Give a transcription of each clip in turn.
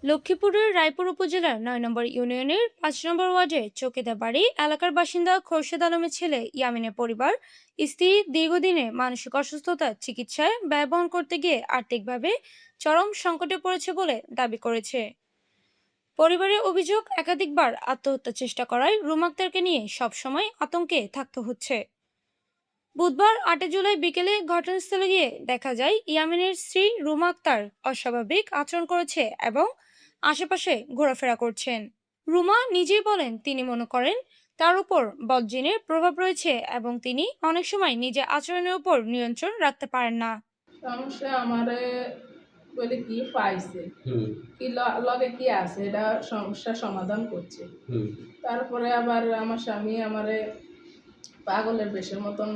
লক্ষ্মীপুরের রায়পুর উপজেলার ৯ নম্বর ইউনিয়নের ৫ নম্বর ওয়ার্ডের চৌকিদা বাড়ি এলাকার বাসিন্দা খোরশেদ আলমের ছেলে ইয়ামিনের পরিবার স্ত্রী দীর্ঘদিনের মানসিক অসুস্থতার চিকিৎসায় ব্যয় বহন করতে গিয়ে আর্থিকভাবে চরম সংকটে পড়েছে বলে দাবি করেছে। পরিবারের অভিযোগ, একাধিকবার আত্মহত্যার চেষ্টা করায় রুম আক্তারকে নিয়ে সবসময় আতঙ্কে থাকতে হচ্ছে। বুধবার ৮ জুলাই বিকেলে ঘটনাস্থলে গিয়ে দেখা যায় ইয়ামিনের স্ত্রী রুমা আক্তার অস্বাভাবিক আচরণ করেছে এবং আশেপাশে ঘোরাফেরা করছেন। রুমা নিজেই বলেন তিনি মনে করেন তার উপর বদজিনের প্রভাব রয়েছে এবং তিনি অনেক সময় নিজের আচরণের উপর নিয়ন্ত্রণ রাখতে পারেন না। সমস্যা আমারে বলে কি পাইছে, কি লগে কি আছে এটা সমস্যা সমাধান করছে। তারপরে আবার আমার স্বামী আমারে পাগলের বেশের মতন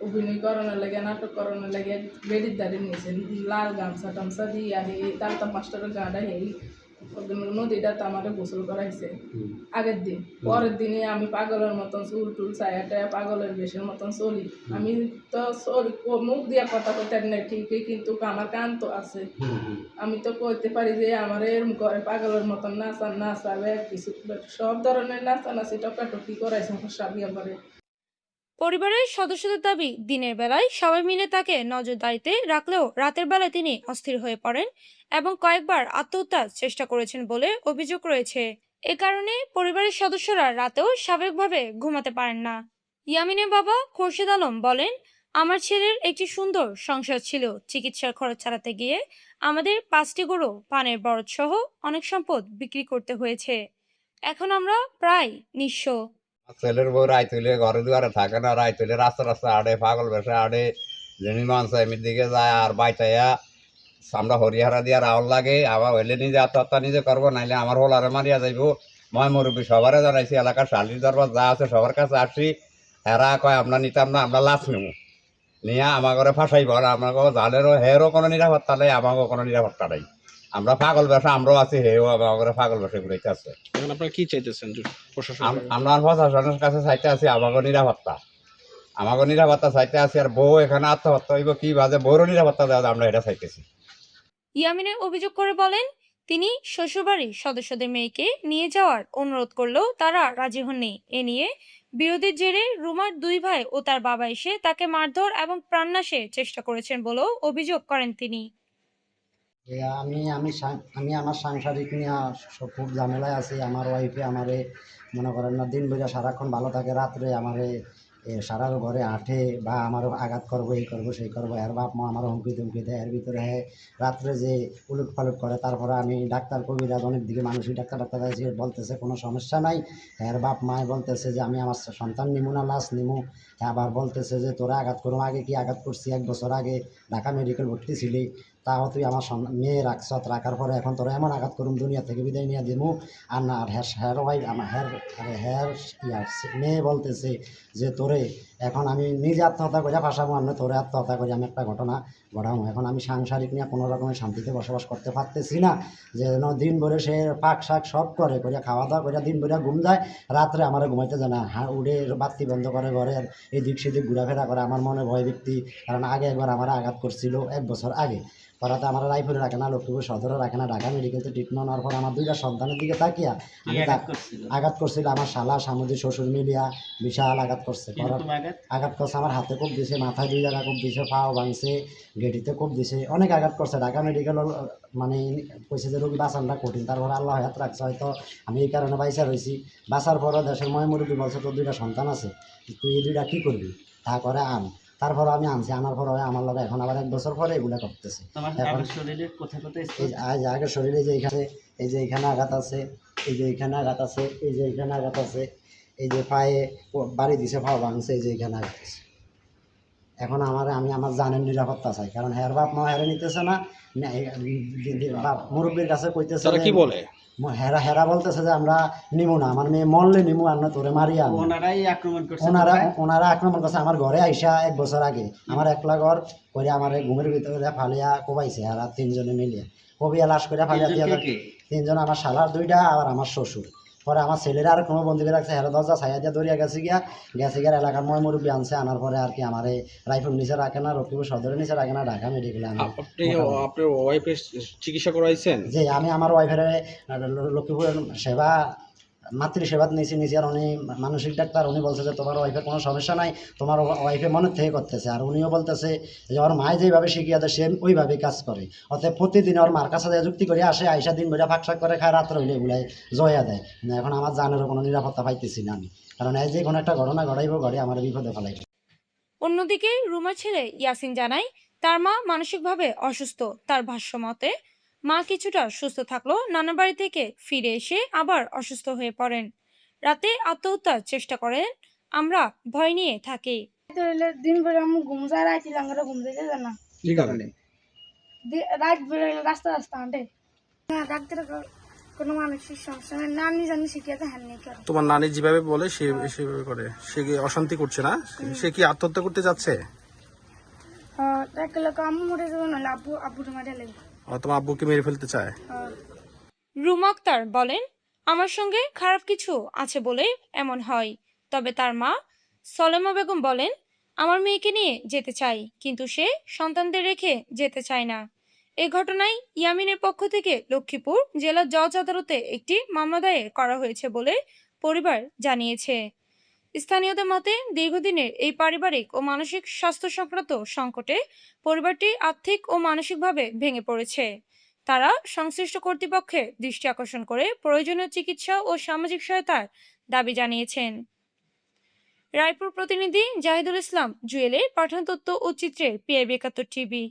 অভিনয় করানোর লাগে, নাটক করানোর লাগে বেডির দাঁড়িয়ে নিয়েছে, লাল গামছা টামছা দিয়ে আহি তালতা মাস্টারের গাঁডা হেই নদীটা তো আমারে গোসল করাইছে আগের দিন। পরের দিনে আমি পাগলের মতন চুল টুল ছায়াটা পাগলের বেশের মতন চলি। আমি তো চলি মুখ দিয়া কথা কইতে নাই ঠিকই, কিন্তু আমার কান তো আছে। আমি তো কইতে পারি যে আমার এরম করে পাগলের মতন নাচাবে কিছু সব ধরনের নাচানাচি টকাটকি করাইছে আমার স্বামী আমারে। পরিবারের সদস্যদের দাবি, দিনের বেলায় সবাই মিলে তাকে নজরদারিতে রাখলেও রাতের বেলায় তিনি অস্থির হয়ে পড়েন এবং কয়েকবার আত্মহত্যার চেষ্টা করেছেন বলে অভিযোগ রয়েছে। এ কারণে পরিবারের সদস্যরা রাতেও স্বাভাবিকভাবে ঘুমাতে পারেন না। ইয়ামিনের বাবা খোরশেদ আলম বলেন, আমার ছেলের একটি সুন্দর সংসার ছিল, চিকিৎসার খরচ চালাতে গিয়ে আমাদের 5টি গরু, পানের বরজ সহ অনেক সম্পদ বিক্রি করতে হয়েছে। এখন আমরা প্রায় নিঃস্ব। ছেলের বউ রায় তুলে ঘরে দুয়ারে থাকে না, রায় তুলে রাস্তা রাস্তা আড়ে পাগল বেশে আড়ে যিনি মানসাইমির দিকে যায় আর বাইতাইয়া আমরা হরিহারা দিয়া রাউল লাগে। আবার হইলে নিজে আত্মহত্যা নিজে করবো, নাইলে আমার হোলারে মারিয়া যাইব। মই মুরব্বী সবারে জানাইছি, এলাকার শালির দরবার যা আছে সবার কাছে আসছি। হেরা কয় আমরা নিতাম না, আমরা লাশ নেব নিয়ে আমার ঘরে ফাঁসাইব। আর আমাকে জালেরও হেরও কোনো নিরাপত্তা নেই, আমাকেও কোনো নিরাপত্তা নেই। আমরা পাগল বেশা আমরাও আছি, হেও আমার ঘরে পাগল বেশে ঘুরাইতে আছে। এখন আপনারা কি চাইতেছেন প্রশাসন? আমরা প্রশাসনের কাছে চাইতে আছি আমাকে নিরাপত্তা, আমাকে নিরাপত্তা চাইতে আছি। আর বউ এখানে আত্মহত্যা হইব কি বাজে, বউরও নিরাপত্তা দেওয়া আমরা এটা চাইতেছি। ইয়ামিনের অভিযোগ করে বলেন, তিনি শ্বশুরবাড়ির সদস্যদের মেয়েকে নিয়ে যাওয়ার অনুরোধ করলেও তারা রাজি হননি। এ নিয়ে বিরোধের জেরে রুমার 2 ভাই ও তার বাবা এসে তাকে মারধর এবং প্রাণনাশের চেষ্টা করেছেন বলেও অভিযোগ করেন তিনি। আমি আমার সাংসারিক নিয়ে খুব ঝামেলায় আছি। আমার ওয়াইফে আমারে মনে করেন না দিন বেলা সারাক্ষণ ভালো থাকে, রাত্রে আমারে সারার ঘরে আঁঠে বা আমারও আঘাত করবো, এই করবো সেই করবো। এর বাপ মা আমারও হুমকি ধুমকি দেয়। এর ভিতরে রাত্রে যে উলট পালট করে। তারপরে আমি ডাক্তার কবিরাজ অনেক দিকে মানসিক ডাক্তার দেখাচ্ছি, বলতেছে কোনো সমস্যা নাই। এর বাপ মায় বলতেছে যে আমি আমার সন্তান নিমু না লাশ নিমু। আবার বলতেছে যে তোরা আঘাত করবো। আগে কি আঘাত করছি? 1 বছর আগে ঢাকা মেডিকেল ভর্তি ছিলি, তাও তুই আমার মেয়ে রাখছত, রাখার পরে এখন তোরা এমন আঘাত করুম দুনিয়া থেকে বিদায় নিয়ে দিমু। আর না, আর হ্যার ওয়াই আমার হ্যার মেয়ে বলতেছে যে তোরে এখন আমি নিজে আত্মহত্যা করে ফাঁসাবো, আমি তোরে আত্মহত্যা করে আমি একটা ঘটনা ঘটাবো। এখন আমি সাংসারিক নিয়ে কোনো রকমের শান্তিতে বসবাস করতে পারতেছি না। যে দিন ভরে সে পাক শাক সব করে খাওয়া দাওয়া করে দিন ভরে ঘুম যায়, রাত্রে আমার ঘুমাইতে যায় না। উড়ে বাতি বন্ধ করে ঘরের এদিক সেদিক ঘোরাফেরা করে। আমার মনে ভয় ব্যক্তি, কারণ আগে একবার আমার আঘাত করছিল 1 বছর আগে। পরাতে আমার রায়পুরে রাখে না, লক্ষ্মীপুর সদরে রাখে না, ঢাকা মেডিকেলতে ট্রিটমেন্ট নেওয়ার পর আমার 2টা সন্তানের দিকে তাকিয়া আমি আঘাত করছিল। আমার শালা সামুদ্রিক শ্বশুর মিলিয়া বিশাল আঘাত করছে। আঘাত করছে আমার হাতে খুব দিছে, মাথায় 2 জায়গা খুব দিছে, পাও ভাঙছে, গেটিতে খুব দিছে, অনেক আঘাত করছে। ঢাকা মেডিকেল মানে কইছে যে রোগী বাঁচানটা কঠিন। তারপরে আল্লাহ হাত রাখছে, হয়তো আমি এই কারণে বাইসা রয়েছি। বাঁচার পরও দেশের মুরব্বী বলছে তোর 2টা সন্তান আছে, তুই এই 2টা কী করবি, তা করে আন। তারপর আমি আনছি, আনার পর আমার লগে এখন আবার 1 বছর পরে এগুলো করতেছে। এখন আগের শরীরে যে এখানে এই যে এখানে আঘাত আছে, এই যে এখানে আঘাত আছে, এই যে এখানে আঘাত আছে, এই যে পায়ে বাড়ি দিছে, পাও ভাঙছে, এই যে এখানে আঘাত আছে। এখন আমি আমার জানের নিরাপত্তা চাই, কারণ হের বাপ মা হেরে নিতেছে না। মুরব্বীর কাছে কইতেছে কি বলে, হেরা বলতেছে যে আমরা নিমু না, আমার মেয়ে মরলে নিমু, আর না তোরে মারি। ওনারা আক্রমণ করছে আমার ঘরে আইসা 1 বছর আগে। আমার একলা ঘর করে আমার ঘুমের ভিতরে ফালিয়া কোবাইছে। আর 3 জনে মিলিয়া কবিয়া লাশ করে ফালিয়া দিয়ে 3 জন, আমার শালার 2টা আর আমার শ্বশুর। পরে আমার ছেলেরা আর কোনো বন্ধুকে রাখছে হেরো দরজা ছায়া দিয়ে দৌড়িয়া গেছে গিয়া এলাকার ময় মুরব্বী আনছে, আনার পরে আর কি আমার রাইফেল নিচে রাখে না, রকিপুর সদরের নিচে রাখে না, ঢাকা মেডিকেলে আমি আপনি আপনার ওয়াইফের চিকিৎসা করাইছেন? যে আমি আমার ওয়াইফের লক্ষ্মীপুরের সেবা মাতৃ সেবা নিয়েছি, আর উনি মানসিক ডাক্তার, উনি বলছে যে তোমার ওয়াইফের কোনো সমস্যা নাই, তোমার ওয়াইফে মনের থেকে করতেছে। আর উনিও বলতেছে যে ওর মায় যেভাবে শিখিয়ে দেয় সে ওইভাবেই কাজ করে, অতএব প্রতিদিন ওর মার কাছে যুক্তি করে আসে, আইসা দিন বেড়া ফাঁকশাক করে খায়, রাত্রে হইলে এগুলাই জয়া দেয়। এখন আমার জানেরও কোনো নিরাপত্তা পাইতেছি না আমি, কারণ এই যে কোনো একটা ঘটনা ঘটাইবো ঘরে আমার বিপদে ফেলাইবে। অন্যদিকে রুমার ছেলে ইয়াসিন জানায় তার মা মানসিকভাবে অসুস্থ। তার ভাষ্য মতে মা কিছুটা সুস্থ থাকলেও নানা বাড়ি থেকে ফিরে এসে আবার অসুস্থ হয়ে পড়েন। রাতে আত্মহত্যার চেষ্টা করেন। আমরা ভয় নিয়ে থাকি। দিন ভরে আমি ঘুম যায়, রাইতে লাঙ্গারে ঘুম যেতে যায় না, কি কারণে? রাত বেড়ে রাস্তা রাস্তা হাঁটে না, ডাক্তারের কোনো মানসিক সমস্যা নেই, নানি জানি শিখিয়ে হ্যান নেই করে। তোমার নানি যেভাবে বলে সে সেভাবে করে, সে কি অশান্তি করছে না? সে কি আত্মহত্যা করতে যাচ্ছে? এক লোক আম্মু মরে যাবে, নাহলে আব্বুটা মারে লাগবে। তোমার আব্বুকে মেরে ফেলতে চায়? রুমা আক্তার বলেন, আমার সঙ্গে খারাপ কিছু আছে বলে এমন হয়। তবে তার মা সলেমা বেগম বলেন, আমার মেয়েকে নিয়ে যেতে চাই, কিন্তু সে সন্তানদের রেখে যেতে চায় না। এ ঘটনায় ইয়ামিনের পক্ষ থেকে লক্ষ্মীপুর জেলা জজ আদালতে একটি মামলা দায়ের করা হয়েছে বলে পরিবার জানিয়েছে। স্থানীয়দের মতে দীর্ঘদিনের এই পারিবারিক ও মানসিক স্বাস্থ্য সংক্রান্ত সংকটে পরিবারটি আর্থিক ও মানসিকভাবে ভেঙে পড়েছে। তারা সংশ্লিষ্ট কর্তৃপক্ষের দৃষ্টি আকর্ষণ করে প্রয়োজনীয় চিকিৎসা ও সামাজিক সহায়তার দাবি জানিয়েছেন। রায়পুর প্রতিনিধি জাহিদুল ইসলাম জুয়েলের পাঠান তথ্য ও চিত্রে PIB ৭১ টিভি।